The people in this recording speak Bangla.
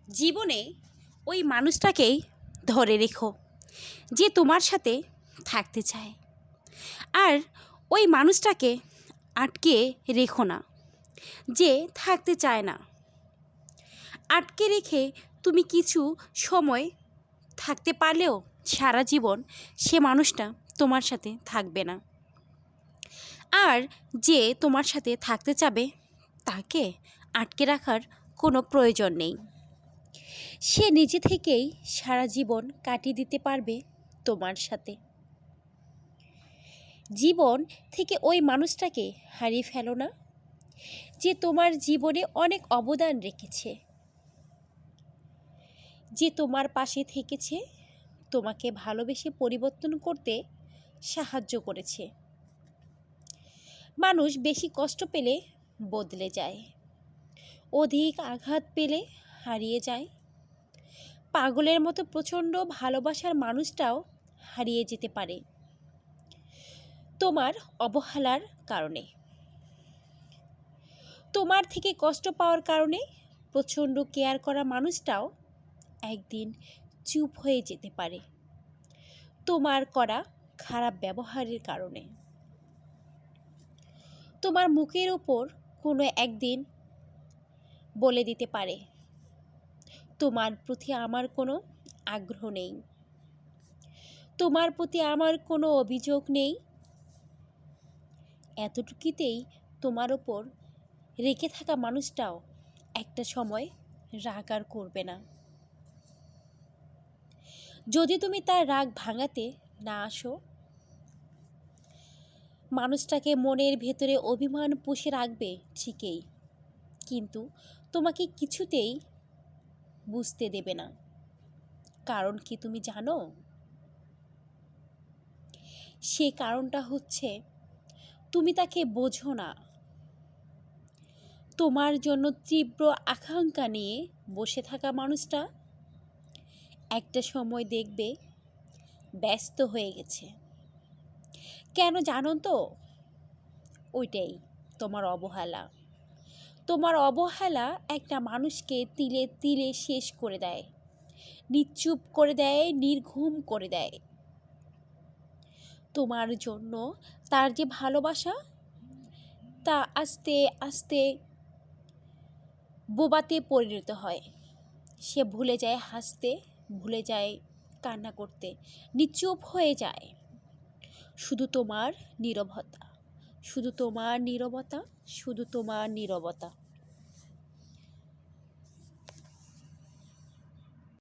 জীবনে ওই মানুষটাকেই ধরে রেখো যে তোমার সাথে থাকতে চায়, আর ওই মানুষটাকে আটকে রেখো না যে থাকতে চায় না। আটকে রেখে তুমি কিছু সময় থাকতে পারলেও সারা জীবন সে মানুষটা তোমার সাথে থাকবে না। আর যে তোমার সাথে থাকতে চাবে তাকে আটকে রাখার কোনো প্রয়োজন নেই। সে নিজে থেকেই সারা জীবন কাটিয়ে দিতে পারবে তোমার সাথে। জীবন থেকে ওই মানুষটাকে হারিয়ে ফেলো না যে তোমার জীবনে অনেক অবদান রেখেছে, যে তোমার পাশে থেকেছে, তোমাকে ভালোবেসে পরিবর্তন করতে সাহায্য করেছে। মানুষ বেশি কষ্ট পেলে বদলে যায়, অধিক আঘাত পেলে হারিয়ে যায়। পাগলের মতো প্রচণ্ড ভালোবাসার মানুষটাও হারিয়ে যেতে পারে তোমার অবহেলার কারণে। তোমার থেকে কষ্ট পাওয়ার কারণে প্রচণ্ড কেয়ার করা মানুষটাও একদিন চুপ হয়ে যেতে পারে তোমার করা খারাপ ব্যবহারের কারণে। তোমার মুখের ওপর কোনো একদিন বলে দিতে পারে তোমার প্রতি আমার কোনো আগ্রহ নেই, তোমার প্রতি আমার কোনো অভিযোগ নেই। এতটুকুতেই তোমার ওপর রেখে থাকা মানুষটাও একটা সময় রাগ আর করবে না। যদি তুমি তার রাগ ভাঙাতে না আসো, মানুষটাকে মনের ভেতরে অভিমান পুষে রাখবে ঠিকই, কিন্তু তোমাকে কিছুতেই বুঝতে দেবে না। কারণ কি তুমি জানো? সে কারণটা হচ্ছে তুমি তাকে বোঝো না। তোমার জন্য তীব্র আকাঙ্ক্ষা নিয়ে বসে থাকা মানুষটা একটা সময় দেখবে ব্যস্ত হয়ে গেছে। কেন জানো তো? ওইটাই তোমার অবহেলা। তোমার অবহেলা একটা মানুষকে তিলে তিলে শেষ করে দেয়, নিশ্চুপ করে দেয়, নির্ঘুম করে দেয়। তোমার জন্য তার যে ভালোবাসা তা আস্তে আস্তে বোবাতে পরিণত হয়। সে ভুলে যায় হাসতে, ভুলে যায় কান্না করতে, নিশ্চুপ হয়ে যায়। শুধু তোমার নীরবতা, শুধু তোমার নীরবতা, শুধু তোমার নীরবতা।